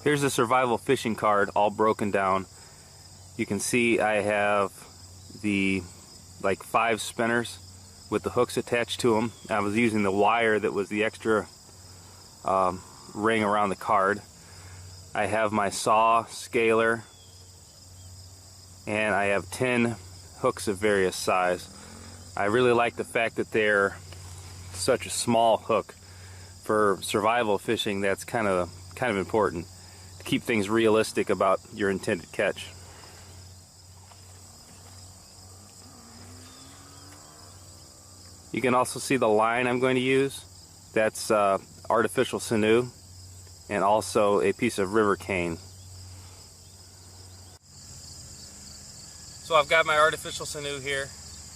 Here's the survival fishing card all broken down. You can see I have the like 5 spinners with the hooks attached to them. I was using the wire that was the extra ring around the card. I have my saw, scaler, and I have 10 hooks of various size. I really like the fact that they're such a small hook. For survival fishing, that's kind of important to keep things realistic about your intended catch. You can also see the line I'm going to use. That's artificial sinew and also a piece of river cane. So I've got my artificial sinew here.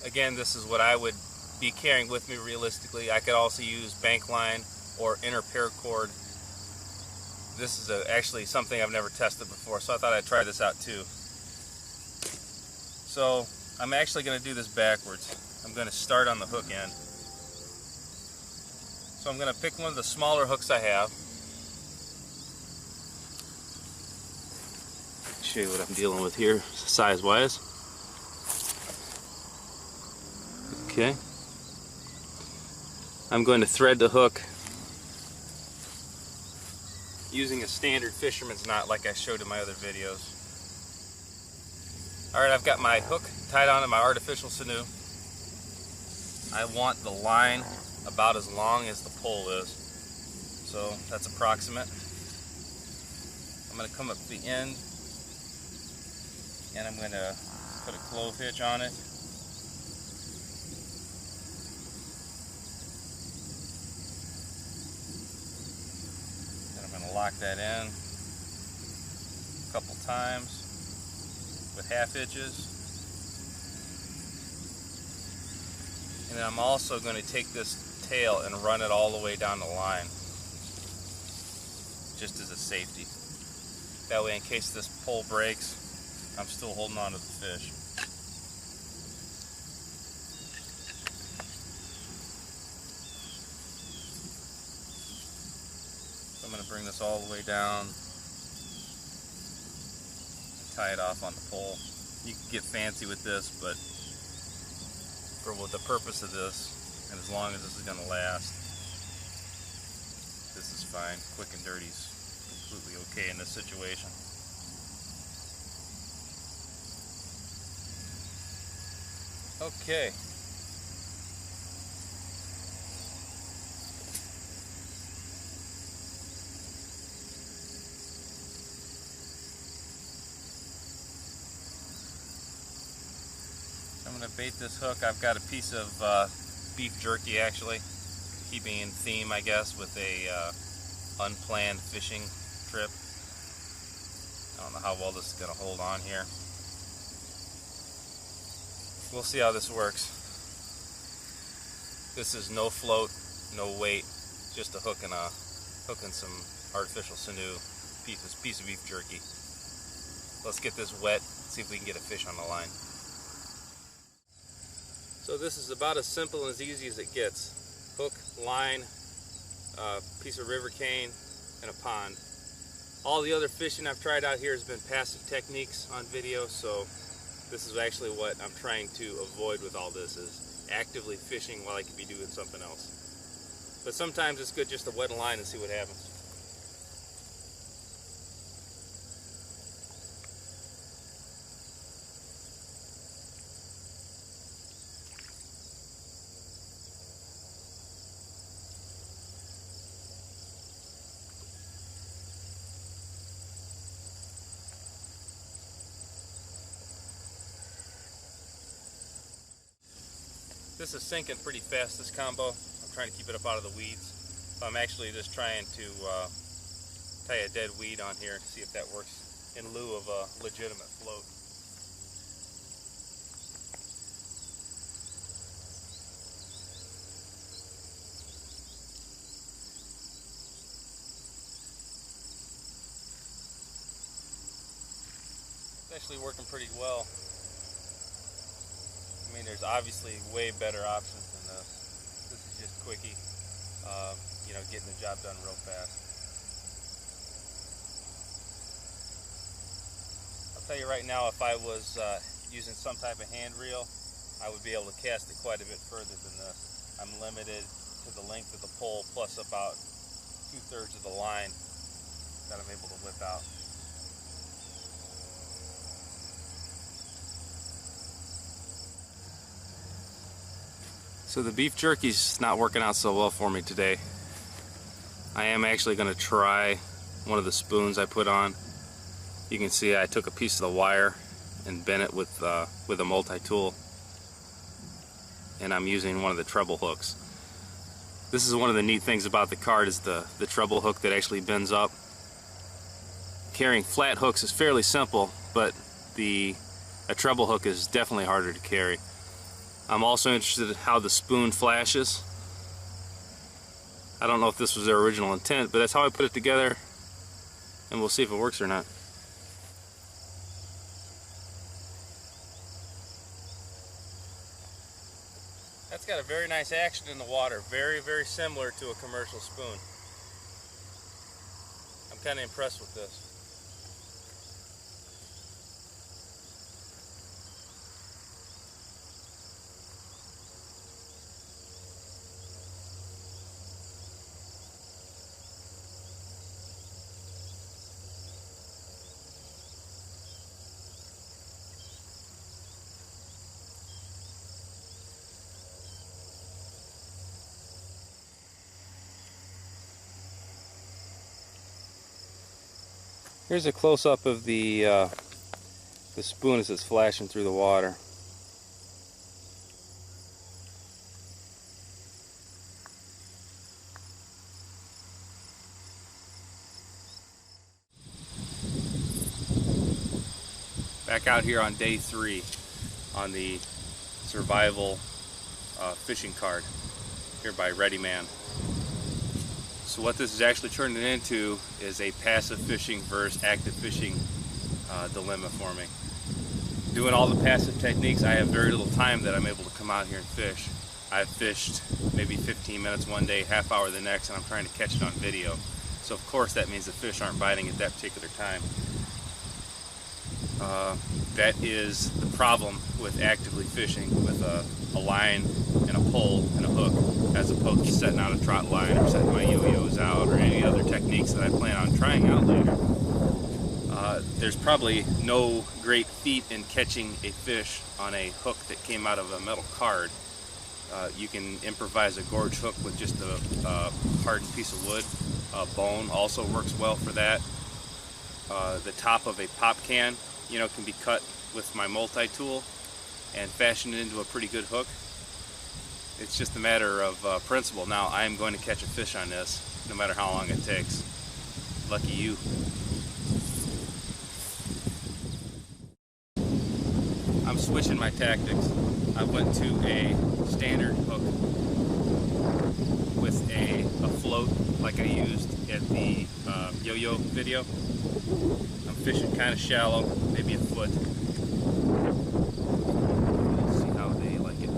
Again, this is what I would be carrying with me realistically. I could also use bank line or inner paracord. This is actually something I've never tested before, so I thought I'd try this out too. So I'm actually going to do this backwards. I'm going to start on the hook end. So I'm going to pick one of the smaller hooks I have. Show you what I'm dealing with here, size-wise. Okay. I'm going to thread the hook using a standard fisherman's knot like I showed in my other videos. Alright, I've got my hook tied onto my artificial sinew. I want the line about as long as the pole is. So that's approximate. I'm going to come up to the end and I'm going to put a clove hitch on it. Then I'm going to lock that in a couple times with half hitches. And then I'm also going to take this tail and run it all the way down the line, just as a safety. That way, in case this pole breaks, I'm still holding on to the fish. So I'm going to bring this all the way down and tie it off on the pole. You can get fancy with this, but for the purpose of this, and as long as this is going to last, this is fine. Quick and dirty is completely okay in this situation. Okay. I'm going to bait this hook. I've got a piece of beef jerky, actually, keeping in theme, I guess, with a unplanned fishing trip. I don't know how well this is going to hold on here. We'll see how this works. This is no float, no weight, just a hook and some artificial sinew, piece of beef jerky. Let's get this wet, see if we can get a fish on the line. So this is about as simple and as easy as it gets. Hook, line, piece of river cane, and a pond. All the other fishing I've tried out here has been passive techniques on video, so this is actually what I'm trying to avoid with all this, is actively fishing while I could be doing something else. But sometimes it's good just to wet a line and see what happens. This is sinking pretty fast, this combo. I'm trying to keep it up out of the weeds. So I'm actually just trying to tie a dead weed on here to see if that works in lieu of a legitimate float. It's actually working pretty well. I mean, there's obviously way better options than this. This is just quickie, you know, getting the job done real fast. tell you right now, if I was using some type of hand reel, I would be able to cast it quite a bit further than this. I'm limited to the length of the pole plus about 2/3 of the line that I'm able to whip out. So the beef jerky's not working out so well for me today. I am actually going to try one of the spoons I put on. You can see I took a piece of the wire and bent it with a multi-tool, and I'm using one of the treble hooks. This is one of the neat things about the cart, is the treble hook that actually bends up. Carrying flat hooks is fairly simple, but a treble hook is definitely harder to carry. I'm also interested in how the spoon flashes. I don't know if this was their original intent, but that's how I put it together, and we'll see if it works or not. That's got a very nice action in the water, very, very similar to a commercial spoon. I'm kind of impressed with this. Here's a close-up of the spoon as it's flashing through the water. Back out here on day 3 on the survival fishing cart here by Ready Man. So what this is actually turning into is a passive fishing versus active fishing dilemma for me. Doing all the passive techniques, I have very little time that I'm able to come out here and fish. I've fished maybe 15 minutes one day, half hour the next, and I'm trying to catch it on video. So of course that means the fish aren't biting at that particular time. That is the problem with actively fishing with a line and a pole and a hook, as opposed to setting out a trot line or setting my yo-yos out or any other techniques that I plan on trying out later. There's probably no great feat in catching a fish on a hook that came out of a metal card. You can improvise a gorge hook with just a hardened piece of wood. Bone also works well for that. The top of a pop can, can be cut with my multi-tool and fashion it into a pretty good hook. It's just a matter of principle. Now, I am going to catch a fish on this, no matter how long it takes. Lucky you. I'm switching my tactics. I went to a standard hook with a float like I used at the yo-yo video. I'm fishing kind of shallow, maybe a foot. Let's see how they like it.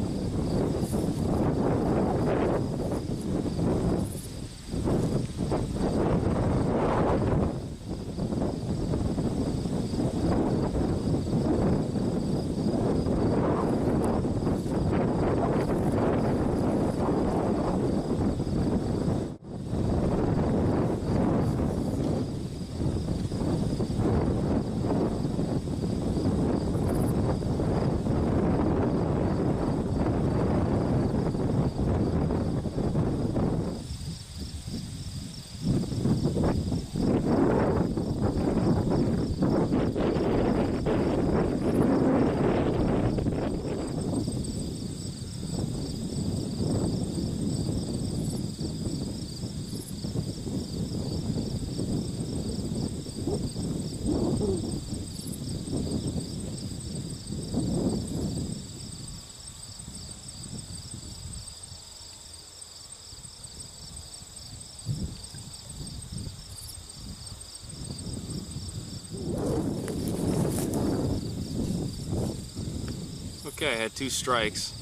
Okay, I had 2 strikes.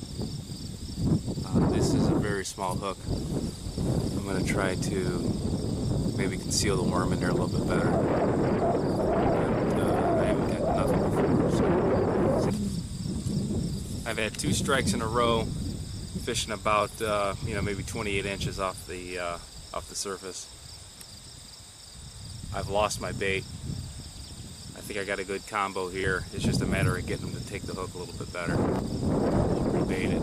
This is a very small hook. I'm going to try to maybe conceal the worm in there a little bit better. And, I haven't got nothing. I've had 2 strikes in a row, fishing about maybe 28 inches off the surface. I've lost my bait. I think I got a good combo here. It's just a matter of getting them to take the hook a little bit better. We'll rebait it.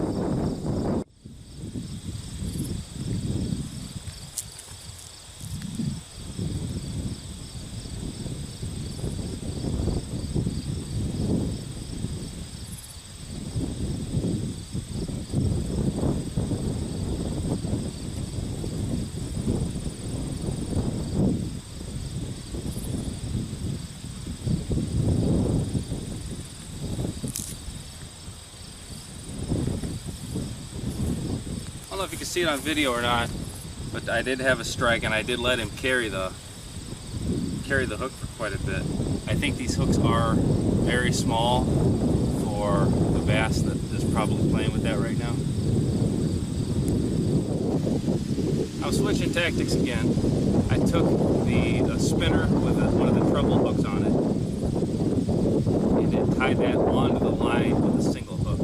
I don't know if you can see it on video or not, but I did have a strike and I did let him carry the hook for quite a bit. I think these hooks are very small for the bass that is probably playing with that right now. I'm switching tactics again. I took the spinner with one of the treble hooks on it and then tied that onto the line with a single hook.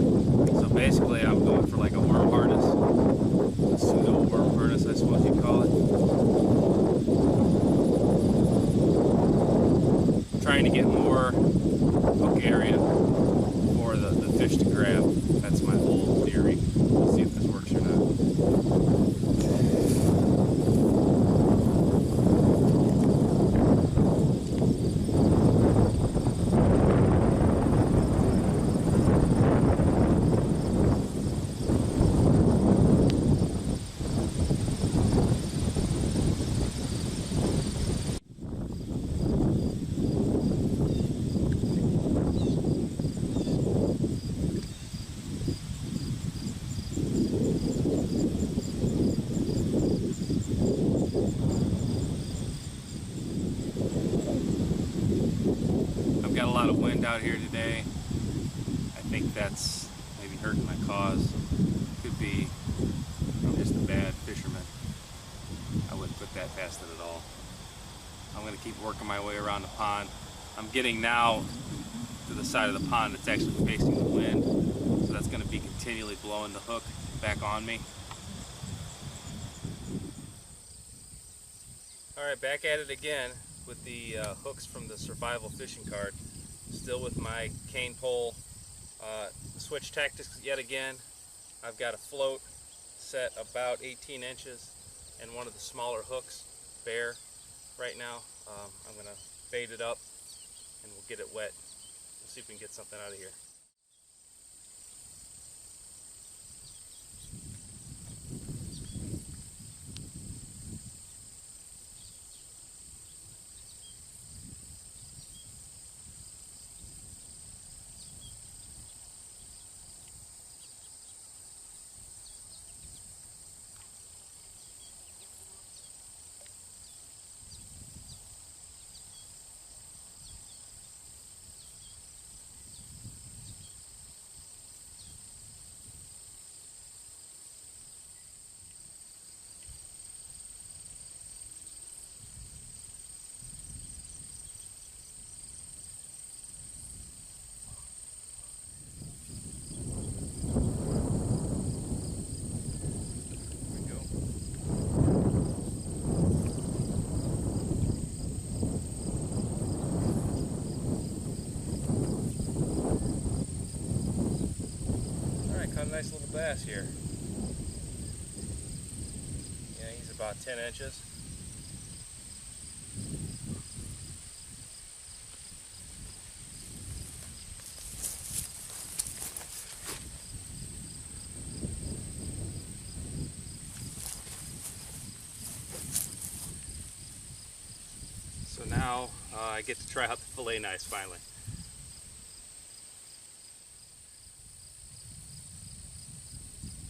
So basically I'm going for like a worm harness, a pseudo worm harness I suppose you'd call it. I'm trying to get more hook area for the fish to grab. That's my whole theory. We'll see if this works or not. Got a lot of wind out here today. I think that's maybe hurting my cause. Could be I'm just a bad fisherman. I wouldn't put that past it at all. I'm going to keep working my way around the pond. I'm getting now to the side of the pond that's actually facing the wind, so that's going to be continually blowing the hook back on me. Alright, back at it again with the hooks from the survival fishing card. Still with my cane pole. Switch tactics yet again. I've got a float set about 18 inches and one of the smaller hooks bare right now. I'm going to bait it up and we'll get it wet. We'll see if we can get something out of here. Nice little bass here. Yeah, he's about 10 inches. So now I get to try out the fillet knives finally.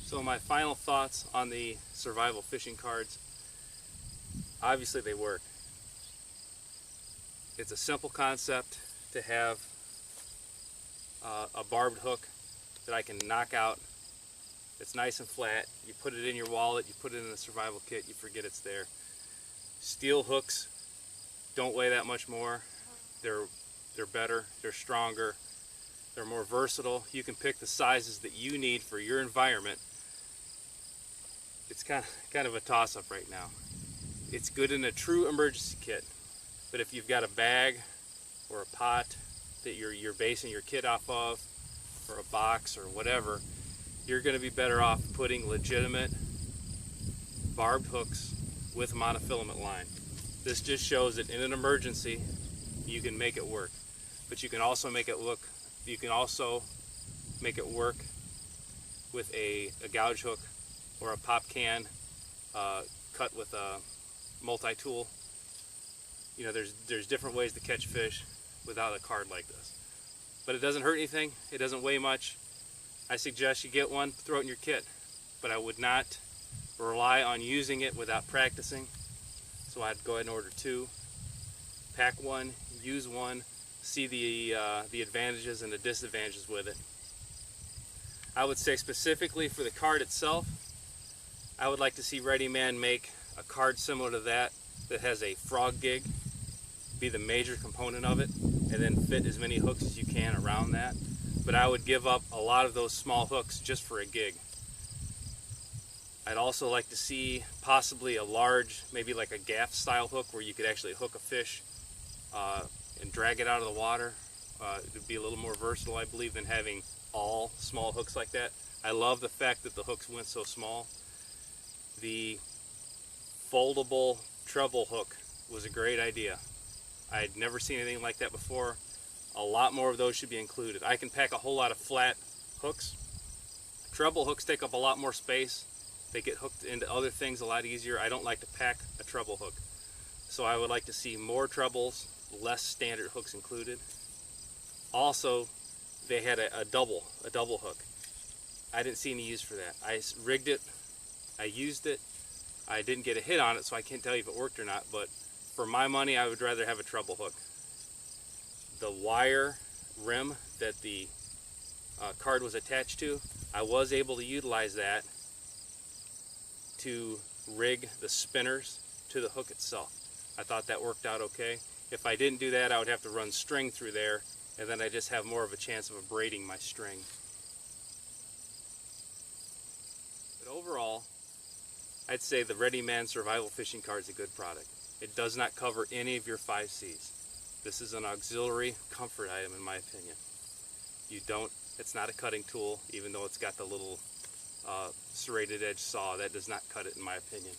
So my final thoughts on the survival fishing cards. Obviously they work. It's a simple concept to have a barbed hook that I can knock out. It's nice and flat. You put it in your wallet, you put it in a survival kit, you forget it's there. Steel hooks don't weigh that much more. They're better, they're stronger. They're more versatile. You can pick the sizes that you need for your environment. It's kind of a toss-up right now. It's good in a true emergency kit, but if you've got a bag or a pot that you're basing your kit off of, or a box or whatever, you're going to be better off putting legitimate barbed hooks with monofilament line. This just shows that in an emergency you can make it work, but you can also make it work with a gouge hook or a pop can cut with a multi-tool. You know, there's different ways to catch fish without a card like this. But it doesn't hurt anything, it doesn't weigh much. I suggest you get one, throw it in your kit, but I would not rely on using it without practicing. So I'd go ahead and order 2, pack one, use one, see the advantages and the disadvantages with it. I would say specifically for the card itself, I would like to see Readyman make a card similar to that has a frog gig be the major component of it, and then fit as many hooks as you can around that. But I would give up a lot of those small hooks just for a gig. I'd also like to see possibly a large, maybe like a gaff style hook where you could actually hook a fish and drag it out of the water. It would be a little more versatile, I believe, than having all small hooks like that. I love the fact that the hooks went so small. The foldable treble hook was a great idea. I'd never seen anything like that before. A lot more of those should be included. I can pack a whole lot of flat hooks. Treble hooks take up a lot more space. They get hooked into other things a lot easier. I don't like to pack a treble hook. So I would like to see more trebles, less standard hooks included. Also, they had a double hook. I didn't see any use for that. I rigged it, I used it, I didn't get a hit on it, so I can't tell you if it worked or not, but for my money, I would rather have a treble hook. The wire rim that the card was attached to, I was able to utilize that to rig the spinners to the hook itself. I thought that worked out okay. If I didn't do that, I would have to run string through there, and then I just have more of a chance of abrading my string. But overall, I'd say the Readyman Survival Fishing Card is a good product. It does not cover any of your 5 C's. This is an auxiliary comfort item in my opinion. It's not a cutting tool, even though it's got the little serrated edge saw. That does not cut it in my opinion.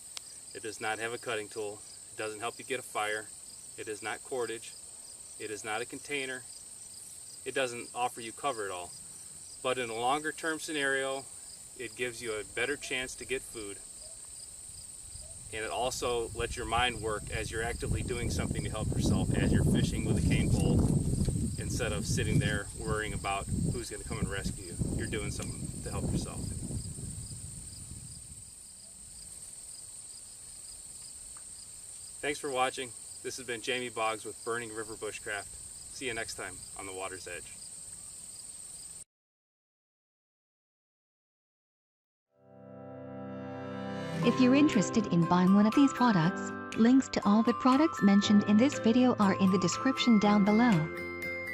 It does not have a cutting tool. It doesn't help you get a fire. It is not cordage. It is not a container. It doesn't offer you cover at all. But in a longer term scenario, it gives you a better chance to get food. And it also lets your mind work as you're actively doing something to help yourself as you're fishing with a cane pole, instead of sitting there worrying about who's going to come and rescue you. You're doing something to help yourself. Thanks for watching. This has been Jamie Boggs with Burning River Bushcraft. See you next time on the Water's Edge. If you're interested in buying one of these products, links to all the products mentioned in this video are in the description down below.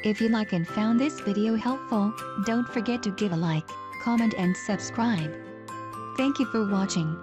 If you like and found this video helpful, don't forget to give a like, comment and subscribe. Thank you for watching.